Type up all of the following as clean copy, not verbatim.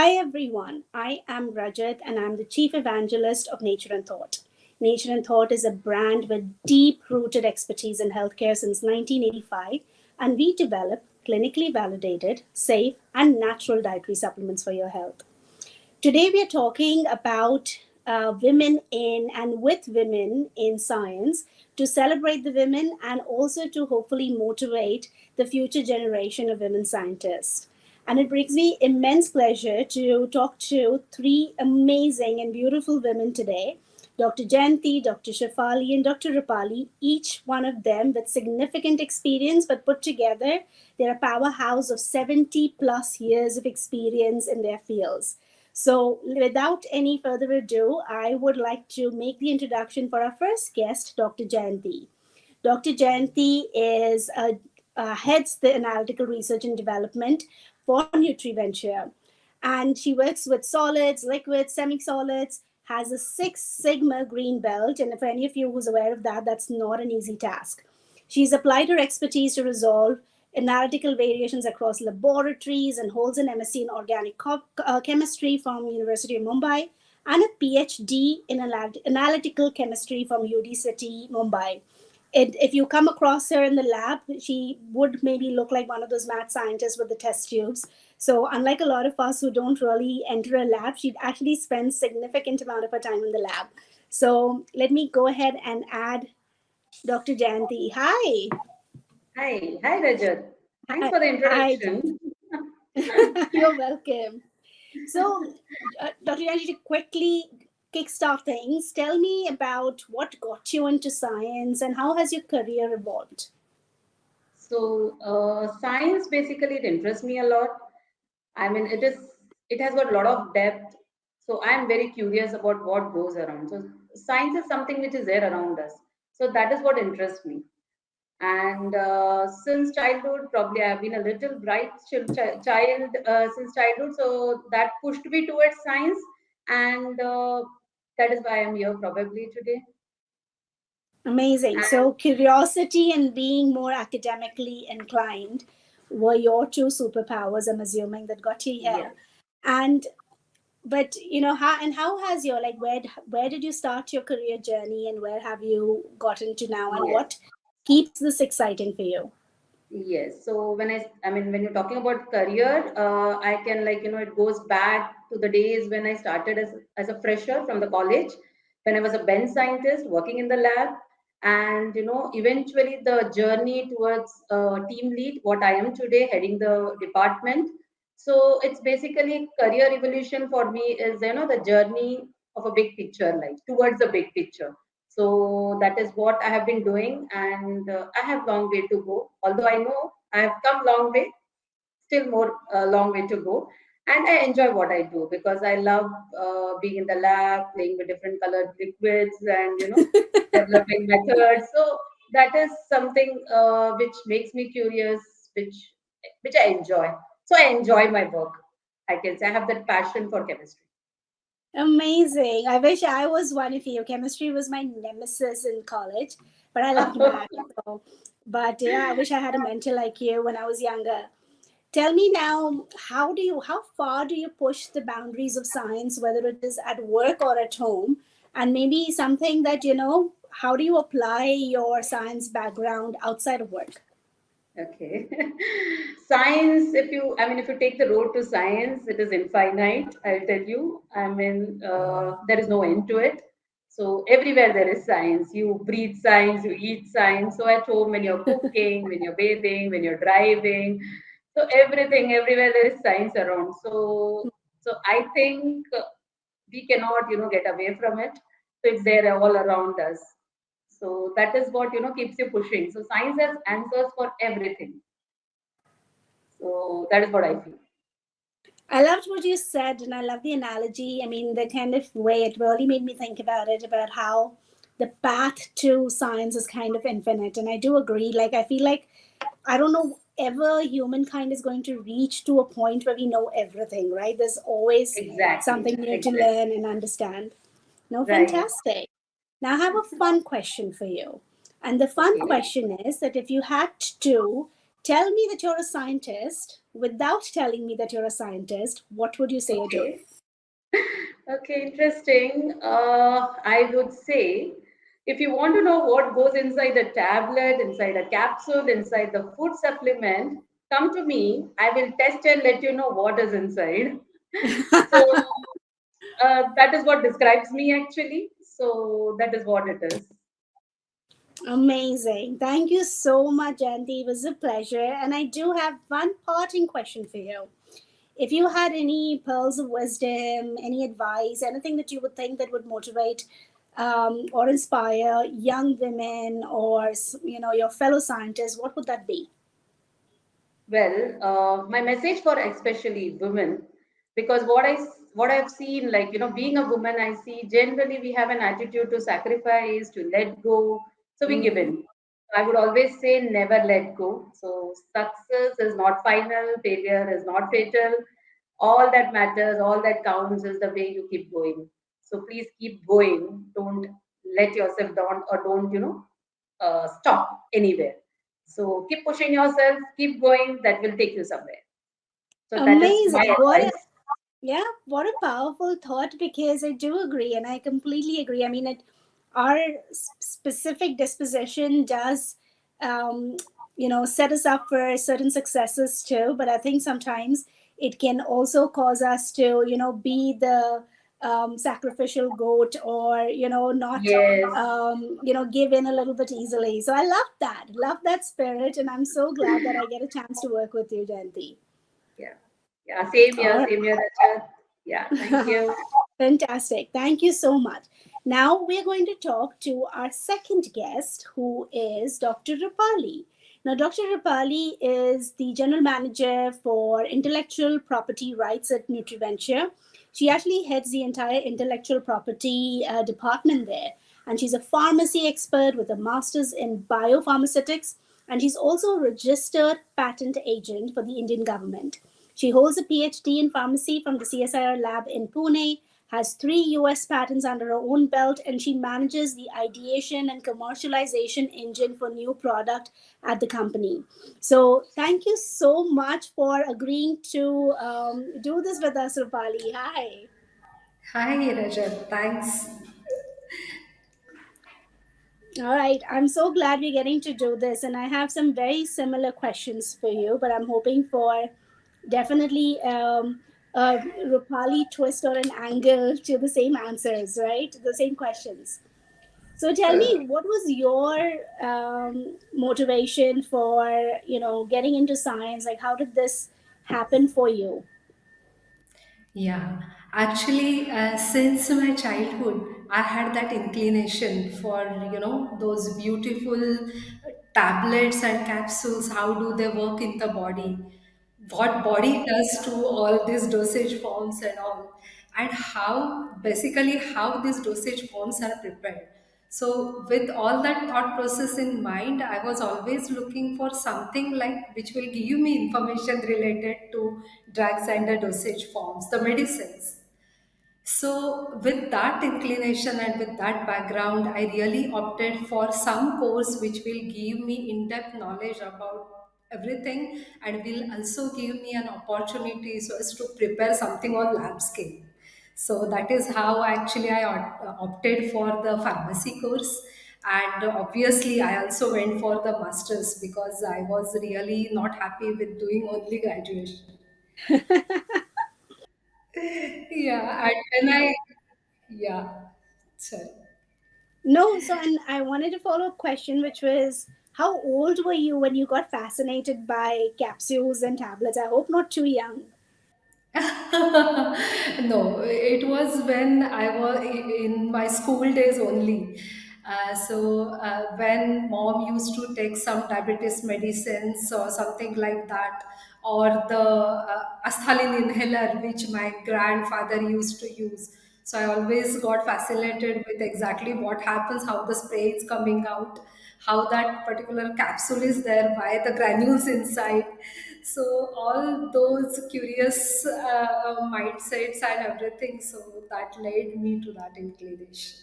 Hi everyone, I am Rajat and I'm the Chief Evangelist of Nature and Thought. Nature and Thought is a brand with deep rooted expertise in healthcare since 1985, and we develop clinically validated, safe, and natural dietary supplements for your health. Today, we are talking about women in and with women in science to celebrate the women and also to hopefully motivate the future generation of women scientists. And it brings me immense pleasure to talk to three amazing and beautiful women today: Dr. Jayanthi, Dr. Shefali, and Dr. Rupali, each one of them with significant experience, but put together, they're a powerhouse of 70 plus years of experience in their fields. So, without any further ado, I would like to make the introduction for our first guest, Dr. Jayanthi. Dr. Jayanthi heads the analytical research and development for Nutriventia, and she works with solids, liquids, semi-solids. Has a Six Sigma green belt, and for any of you who's aware of that, that's not an easy task. She's applied her expertise to resolve analytical variations across laboratories and holds an MSc in organic chemistry from University of Mumbai and a PhD in analytical chemistry from UD City, Mumbai. If you come across her in the lab, she would maybe look like one of those mad scientists with the test tubes. So unlike a lot of us who don't really enter a lab, she actually spends significant amount of her time in the lab. So let me go ahead and add Dr. Jayanthi. Hi. Hi, Rajat. Thanks Hi. for the Hi. introduction. You're welcome. So, Dr. Jayanthi, to quickly kickstart things, tell me about what got you into science and how has your career evolved? Science basically it interests me a lot. I mean, it has got a lot of depth. So, I'm very curious about what goes around. So, science is something which is there around us. So, that is what interests me. And since childhood, probably I have been a little bright child since childhood. So, that pushed me towards science. And that is why I'm here probably today. Amazing. And So, curiosity and being more academically inclined were your two superpowers, I'm assuming, that got you yeah. here. And but how has your where did you start your career journey and where have you gotten to now and Yes. what keeps this exciting for you? Yes. So I mean, when you're talking about career, I can it goes back to the days when I started as a fresher from the college, when I was a bench scientist working in the lab, and eventually the journey towards team lead, what I am today, heading the department. So it's basically career evolution for me is the journey of a big picture, like towards the big picture. So that is what I have been doing, and I have long way to go. Although I know I have come long way, still more long way to go. And I enjoy what I do because I love being in the lab, playing with different colored liquids, and developing methods. So that is something which makes me curious, which I enjoy. So I enjoy my work. I can say I have that passion for chemistry. Amazing. I wish I was one of you. Chemistry was my nemesis in college, but I loved math. So, but yeah, I wish I had a mentor like you when I was younger. Tell me now, how far do you push the boundaries of science, whether it is at work or at home? And maybe something that, how do you apply your science background outside of work? Okay. Science, if you take the road to science, it is infinite, I'll tell you. I mean, there is no end to it. So everywhere there is science. You breathe science, you eat science. So at home, when you're cooking, when you're bathing, when you're driving, so everything, everywhere there is science around. So I think we cannot, get away from it. So it's there all around us. So that is what keeps you pushing. So science has answers for everything. So that is what I feel. I loved what you said, and I love the analogy. I mean, the kind of way it really made me think about it, about how the path to science is kind of infinite. And I do agree. Like, I feel like I don't know ever humankind is going to reach to a point where we know everything, right? There's always Exactly. something new to Exactly. learn and understand. No, Right. fantastic. Now, I have a fun question for you. And the fun Okay. question is that if you had to Tell me that you're a scientist without telling me that you're a scientist. What would you say you're doing? Okay. Okay, interesting. I would say if you want to know what goes inside a tablet, inside a capsule, inside the food supplement, come to me. I will test and let you know what is inside. So that is what describes me actually. So that is what it is. Amazing. Thank you so much, Jayanthi. It was a pleasure. And I do have one parting question for you. If you had any pearls of wisdom, any advice, anything that you would think that would motivate or inspire young women or your fellow scientists, what would that be? Well, my message for especially women, because what I've seen, like being a woman, I see generally we have an attitude to sacrifice, to let go, so we give Mm. in. I would always say never let go. So success is not final, failure is not fatal. All that matters, all that counts is the way you keep going. So please keep going. Don't let yourself down, or don't stop anywhere. So keep pushing yourself, keep going. That will take you somewhere. So that is my Amazing. advice. Yeah, what a powerful thought, because I do agree and I completely agree. I mean, our specific disposition does, um, set us up for certain successes too. But I think sometimes it can also cause us to, be the sacrificial goat, or, not, Yes. give in a little bit easily. So I love that spirit. And I'm so glad that I get a chance to work with you, Janti. Yeah. Yeah. Same All here. right. Same here, Rachel. Yeah. Thank you. Fantastic. Thank you so much. Now we're going to talk to our second guest, who is Dr. Rupali. Now, Dr. Rupali is the general manager for intellectual property rights at Nutriventia. She actually heads the entire intellectual property department there. And she's a pharmacy expert with a master's in biopharmaceutics. And she's also a registered patent agent for the Indian government. She holds a PhD in pharmacy from the CSIR lab in Pune, has 3 US patents under her own belt, and she manages the ideation and commercialization engine for new product at the company. So thank you so much for agreeing to do this with us, Rupali. Hi. Hi, Rajat. Thanks. All right. I'm so glad we're getting to do this. And I have some very similar questions for you, but I'm hoping for definitely a Rupali twist or an angle to the same answers, right? The same questions. So tell me, Okay. what was your motivation for, getting into science? Like, how did this happen for you? Yeah, actually, since my childhood, I had that inclination for, those beautiful tablets and capsules. How do they work in the body? What body does to all these dosage forms and all, and how these dosage forms are prepared. So, with all that thought process in mind, I was always looking for something like which will give me information related to drugs and the dosage forms, the medicines. So, with that inclination and with that background, I really opted for some course which will give me in depth knowledge about everything and will also give me an opportunity so as to prepare something on lab scale. So, that is how actually I opted for the pharmacy course. And obviously, I also went for the master's because I was really not happy with doing only graduation. Yeah, and when yeah, sorry. No, so and I wanted to follow up question, which was, how old were you when you got fascinated by capsules and tablets? I hope not too young. No, it was when I was in my school days only. When mom used to take some diabetes medicines or something like that, or the asthalin inhaler which my grandfather used to use. So I always got fascinated with exactly what happens, how the spray is coming out, how that particular capsule is there, why the granules inside. So all those curious mindsets and everything. So that led me to that inclination.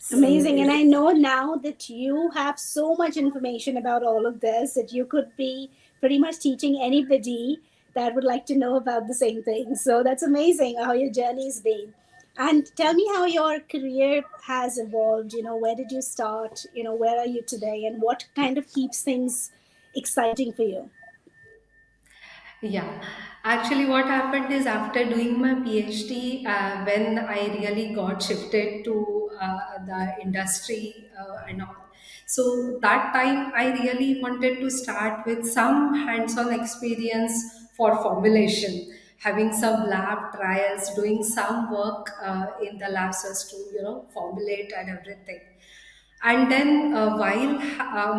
So Amazing. And I know now that you have so much information about all of this that you could be pretty much teaching anybody that would like to know about the same thing. So that's amazing how your journey's been. And tell me how your career has evolved. Where did you start? Where are you today? And what kind of keeps things exciting for you? yeah, actually, what happened is after doing my PhD, when I really got shifted to the industry and all. So that time, I really wanted to start with some hands-on experience for formulation, having some lab trials, doing some work in the labs as to formulate and everything. And then while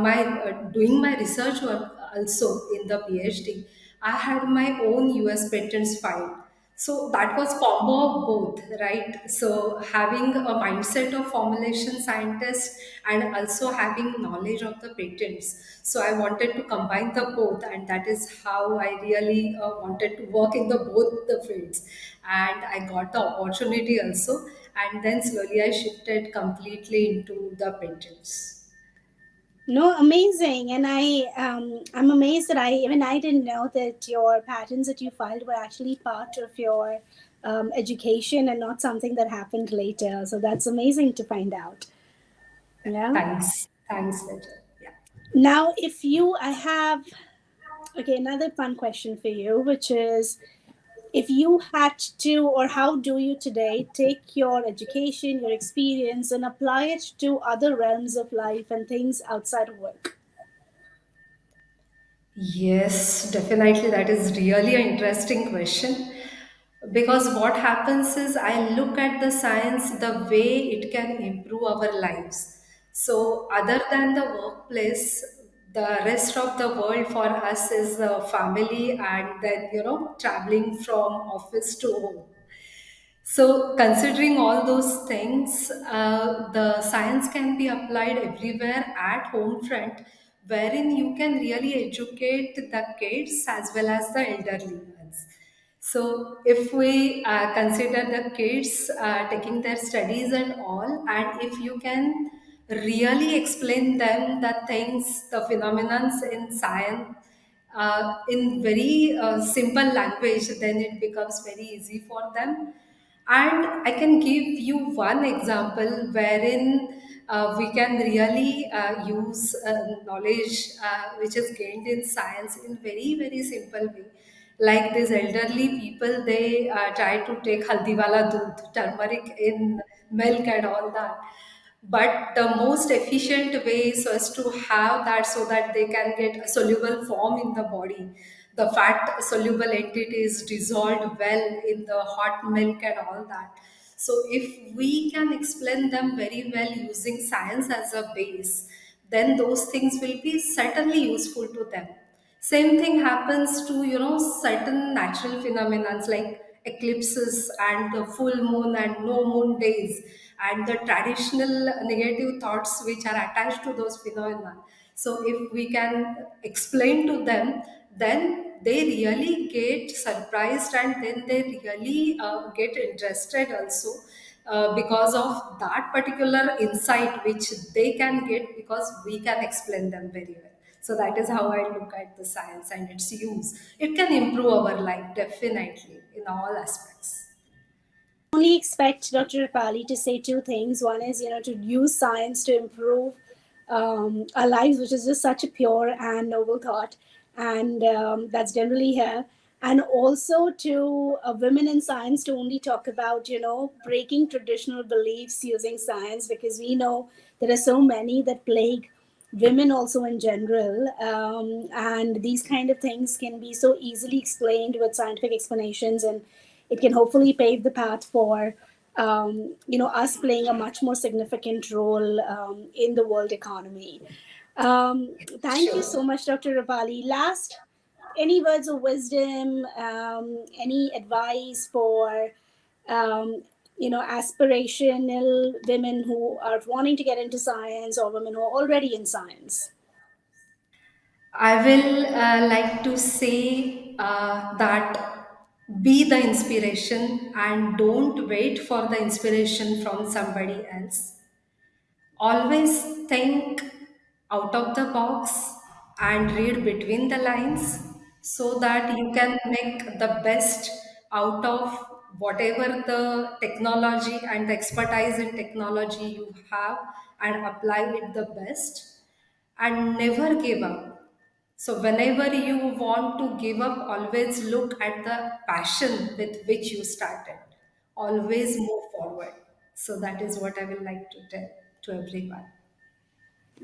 my doing my research work also in the PhD, I had my own US patents filed. So that was combo of both, right? So having a mindset of formulation scientist and also having knowledge of the patents, so I wanted to combine the both, and that is how I really wanted to work in the both the fields. And I got the opportunity also, and then slowly I shifted completely into the patents. No, amazing. And I'm amazed that I didn't know that your patents that you filed were actually part of your education and not something that happened later. So that's amazing to find out. Yeah. Thanks, Rachel. Yeah. Now, I have, okay, another fun question for you, which is, if you had to, or how do you today take your education, your experience, and apply it to other realms of life and things outside of work? Yes, definitely. That is really an interesting question. Because what happens is, I look at the science the way it can improve our lives. So, other than the workplace, the rest of the world for us is the family, and then, traveling from office to home. So, considering all those things, the science can be applied everywhere at home front, wherein you can really educate the kids as well as the elderly ones. So, if we consider the kids taking their studies and all, and if you can really explain them the things, the phenomenons in science in very simple language, then it becomes very easy for them. And I can give you one example wherein we can really use knowledge which is gained in science in very, very simple way. Like these elderly people, they try to take haldiwala doodh, turmeric in milk and all that. But the most efficient way is so as to have that so that they can get a soluble form in the body. The fat soluble entity is dissolved well in the hot milk and all that. So if we can explain them very well using science as a base, then those things will be certainly useful to them. Same thing happens to certain natural phenomena like eclipses and the full moon and no moon days, and the traditional negative thoughts which are attached to those phenomena. So if we can explain to them, then they really get surprised, and then they really get interested also, because of that particular insight which they can get because we can explain them very well. So that is how I look at the science and its use. It can improve our life definitely in all aspects. Only expect Dr. Rupali to say two things. One is, to use science to improve our lives, which is just such a pure and noble thought. And that's generally here. And also to women in science to only talk about, breaking traditional beliefs using science, because we know there are so many that plague women also in general. And these kind of things can be so easily explained with scientific explanations, and it can hopefully pave the path for us playing a much more significant role in the world economy. Thank you Sure. so much, Dr. Rapali. Last, any words of wisdom, any advice for aspirational women who are wanting to get into science, or women who are already in science? I will like to say that be the inspiration and don't wait for the inspiration from somebody else. always think out of the box and read between the lines so that you can make the best out of whatever the technology and the expertise in technology you have, and apply it the best, and never give up. So whenever you want to give up, always look at the passion with which you started. Always move forward. So that is what I will like to tell to everyone.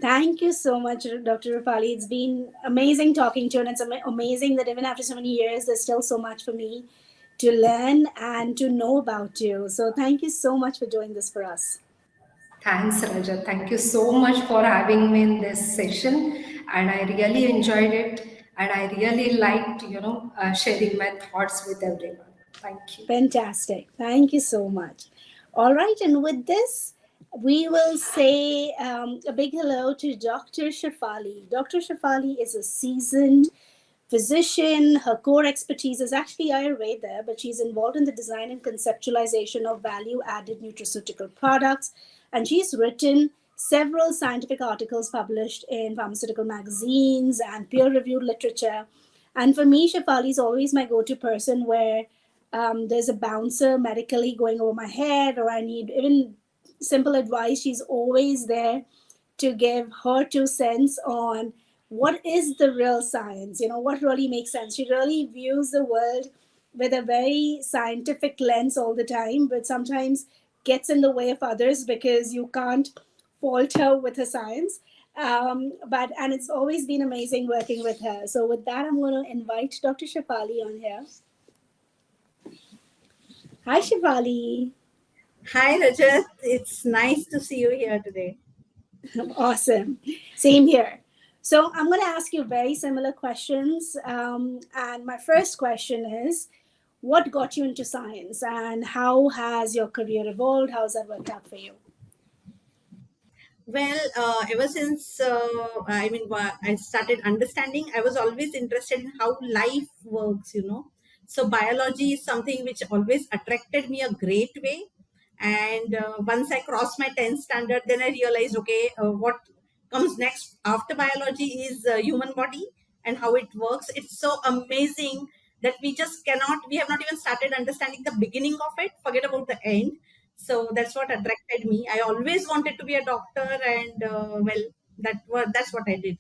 Thank you so much, Dr. Rupali. It's been amazing talking to you, and it's amazing that even after so many years, there's still so much for me to learn and to know about you. So, thank you so much for doing this for us. Thanks, Raja. Thank you so much for having me in this session, and I really enjoyed it, and I really liked, sharing my thoughts with everyone. Thank you. Fantastic. Thank you so much. All right, and with this, we will say a big hello to Dr. Shefali. Dr. Shefali is a seasoned physician. Her core expertise is actually Ayurveda, but she's involved in the design and conceptualization of value added nutraceutical products. And she's written several scientific articles published in pharmaceutical magazines and peer reviewed literature. And for me, Shefali is always my go to person where there's a bouncer medically going over my head, or I need even simple advice. She's always there to give her 2 cents on what is the real science, what really makes sense. She really views the world with a very scientific lens all the time, but sometimes gets in the way of others because you can't fault her with her science. But and it's always been amazing working with her. So with that, I'm going to invite Dr. Shefali on here. Hi, Shefali. Hi, Rajat. It's nice to see you here today. Awesome. Same here. So I'm going to ask you very similar questions. And my first question is, what got you into science, and how has your career evolved? How's that worked out for you? Well, ever since I started understanding, I was always interested in how life works. So biology is something which always attracted me a great way. And once I crossed my 10th standard, then I realized, okay, what comes next after biology is human body and how it works. It's so amazing that we have not even started understanding the beginning of it. Forget about the end. So that's what attracted me. I always wanted to be a doctor, and well, that's what I did.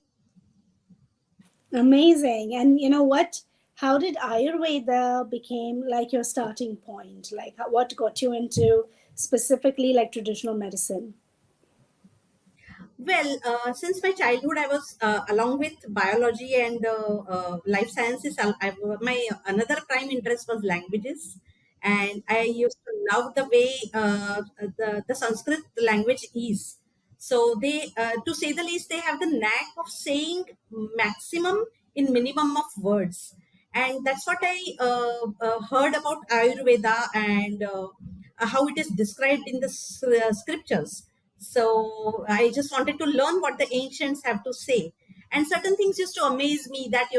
Amazing. And you know what? How did Ayurveda became like your starting point? Like what got you into specifically like traditional medicine? Well, since my childhood, I was along with biology and life sciences. My another prime interest was languages, and I used to love the way the Sanskrit language is. So they, to say the least, they have the knack of saying maximum in minimum of words, and that's what I heard about Ayurveda and how it is described in the scriptures. So I just wanted to learn what the ancients have to say. And certain things used to amaze me that,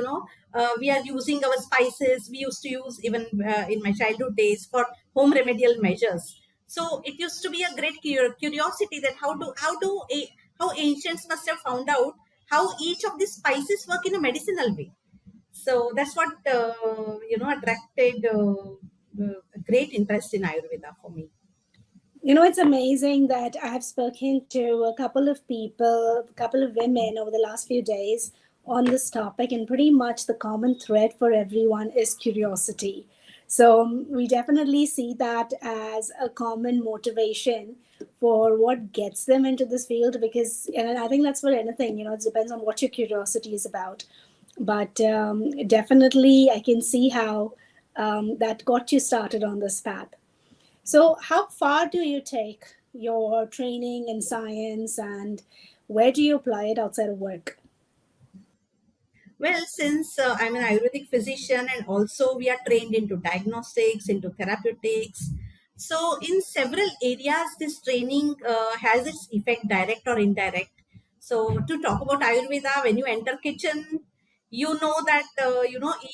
we are using our spices. We used to use even in my childhood days for home remedial measures. So it used to be a great curiosity that how ancients must have found out how each of these spices work in a medicinal way. So that's what, attracted great interest in Ayurveda for me. It's amazing that I have spoken to a couple of people, a couple of women over the last few days on this topic, and pretty much the common thread for everyone is curiosity. So we definitely see that as a common motivation for what gets them into this field, because, and I think that's for anything, it depends on what your curiosity is about. But definitely, I can see how that got you started on this path. So, how far do you take your training in science, and where do you apply it outside of work? Well, since I'm an Ayurvedic physician and also we are trained into diagnostics, into therapeutics. So, in several areas, this training has its effect, direct or indirect. So, to talk about Ayurveda, when you enter kitchen, you know that,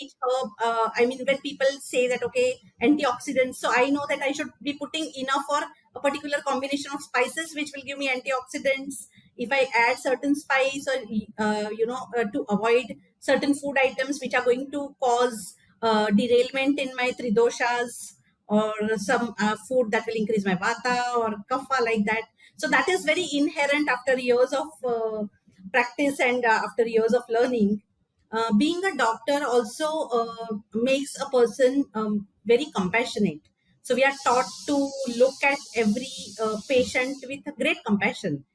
each herb, I mean, when people say that, okay, antioxidants, so I know that I should be putting enough or a particular combination of spices which will give me antioxidants. If I add certain spice or to avoid certain food items which are going to cause derailment in my tridoshas, or some food that will increase my vata or kapha, like that. So that is very inherent after years of practice and after years of learning. Being a doctor also makes a person very compassionate. So we are taught to look at every patient with a great compassion.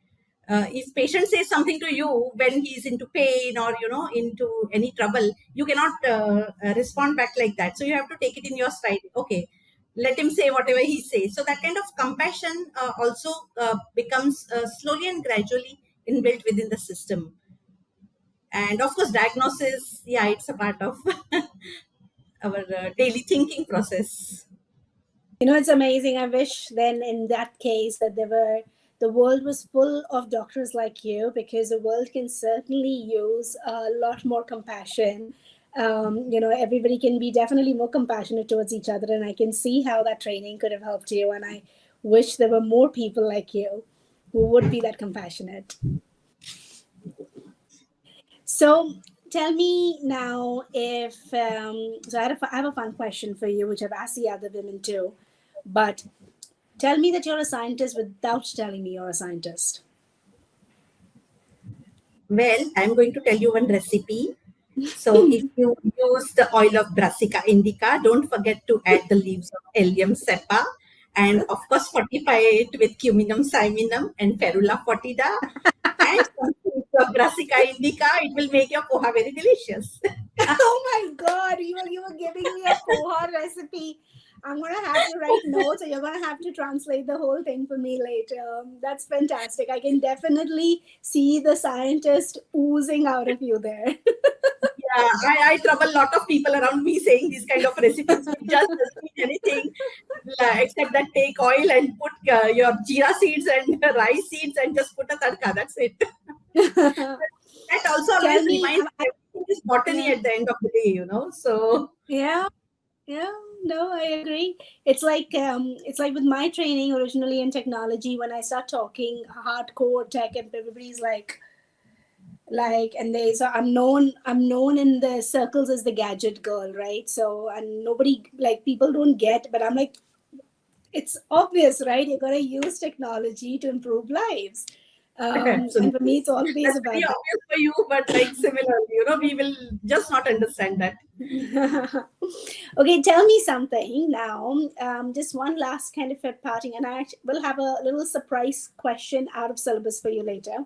If patient says something to you when he is into pain or into any trouble, you cannot respond back like that. So you have to take it in your stride. Okay, let him say whatever he says. So that kind of compassion also becomes slowly and gradually inbuilt within the system. And of course, diagnosis, yeah, it's a part of our daily thinking process. It's amazing. I wish then in that case that the world was full of doctors like you, because the world can certainly use a lot more compassion. Everybody can be definitely more compassionate towards each other, and I can see how that training could have helped you. And I wish there were more people like you who would be that compassionate. So tell me now if so I have a fun question for you, which I've asked the other women too. But tell me that you're a scientist without telling me you're a scientist. Well, I'm going to tell you one recipe. So if you use the oil of Brassica indica, don't forget to add the leaves of Allium cepa, and of course fortify it with Cuminum cyminum and Ferula foetida and some seeds of Brassica indica. It will make your poha very delicious. Oh my God, you were giving me a poha recipe. I'm gonna have to write notes, or you're gonna have to translate the whole thing for me later. That's fantastic. I can definitely see the scientist oozing out of you there. Yeah, I trouble a lot of people around me saying these kind of recipes, which just doesn't mean anything except that take oil and put your jeera seeds and rice seeds and just put a tadka. That's it. That also Tell always me, reminds me everything is botany yeah, at the end of the day. So yeah, yeah. No, I agree. It's like with my training originally in technology. When I start talking hardcore tech, and everybody's like and they so I'm known in the circles as the gadget girl, right? So, and nobody, like, people don't get, but I'm like, it's obvious, right? You're going to use technology to improve lives. And for absolutely. me, it's always That's very about obvious for you, but like similarly, we will just not understand that. that. Okay, tell me something now. Just one last kind of a parting, and will have a little surprise question out of syllabus for you later.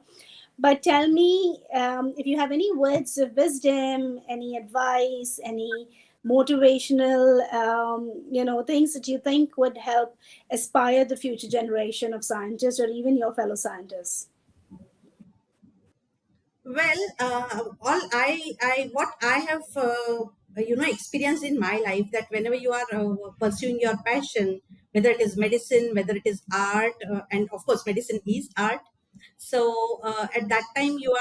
But tell me, if you have any words of wisdom, any advice, any motivational, things that you think would help aspire the future generation of scientists, or even your fellow scientists. Well, what I have experienced in my life, that whenever you are pursuing your passion, whether it is medicine, whether it is art, and of course medicine is art. So at that time you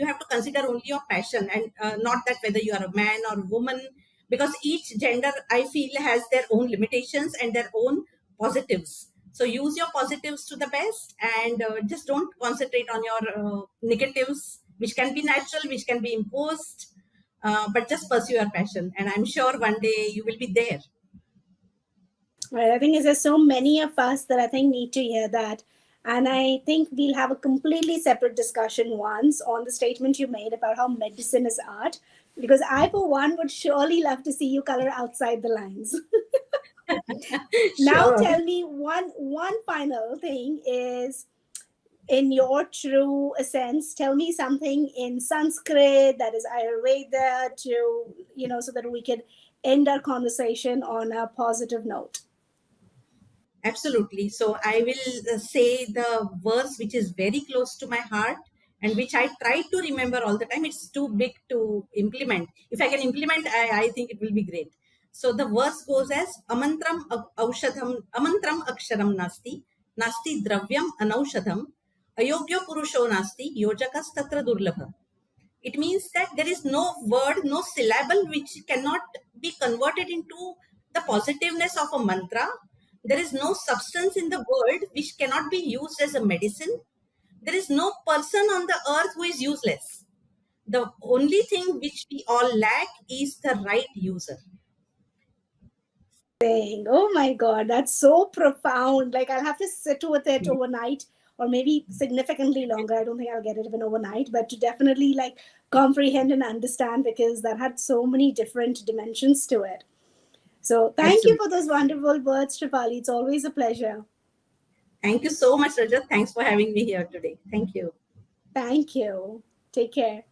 have to consider only your passion, and not that whether you are a man or woman, because each gender, I feel, has their own limitations and their own positives. So use your positives to the best, and just don't concentrate on your negatives, which can be natural, which can be imposed. But just pursue your passion, and I'm sure one day you will be there. Right. I think there's so many of us that I think need to hear that. And I think we'll have a completely separate discussion once on the statement you made about how medicine is art. Because I, for one, would surely love to see you color outside the lines. Now, Sure. tell me one final thing is, in your true sense, tell me something in Sanskrit that is Ayurveda, to so that we can end our conversation on a positive note. Absolutely. So I will say the verse which is very close to my heart and which I try to remember all the time. It's too big to implement. If I can implement, I think it will be great. So the verse goes as amantram aksharam nasti, nasti dravyam anaushadham, ayogyo purusho nasti, yojakas tatra durlabha. It means that there is no word, no syllable which cannot be converted into the positiveness of a mantra, There is no substance in the world which cannot be used as a medicine. There is no person on the earth who is useless. The only thing which we all lack is the right user. Saying, oh my God, that's so profound. Like, I'll have to sit with it overnight or maybe significantly longer. I don't think I'll get it even overnight, but to definitely like comprehend and understand, because that had so many different dimensions to it. So thank you Absolutely. for those wonderful words, Tripali. It's always a pleasure. Thank you so much, Rajat. Thanks for having me here today. Thank you. Thank you. Take care.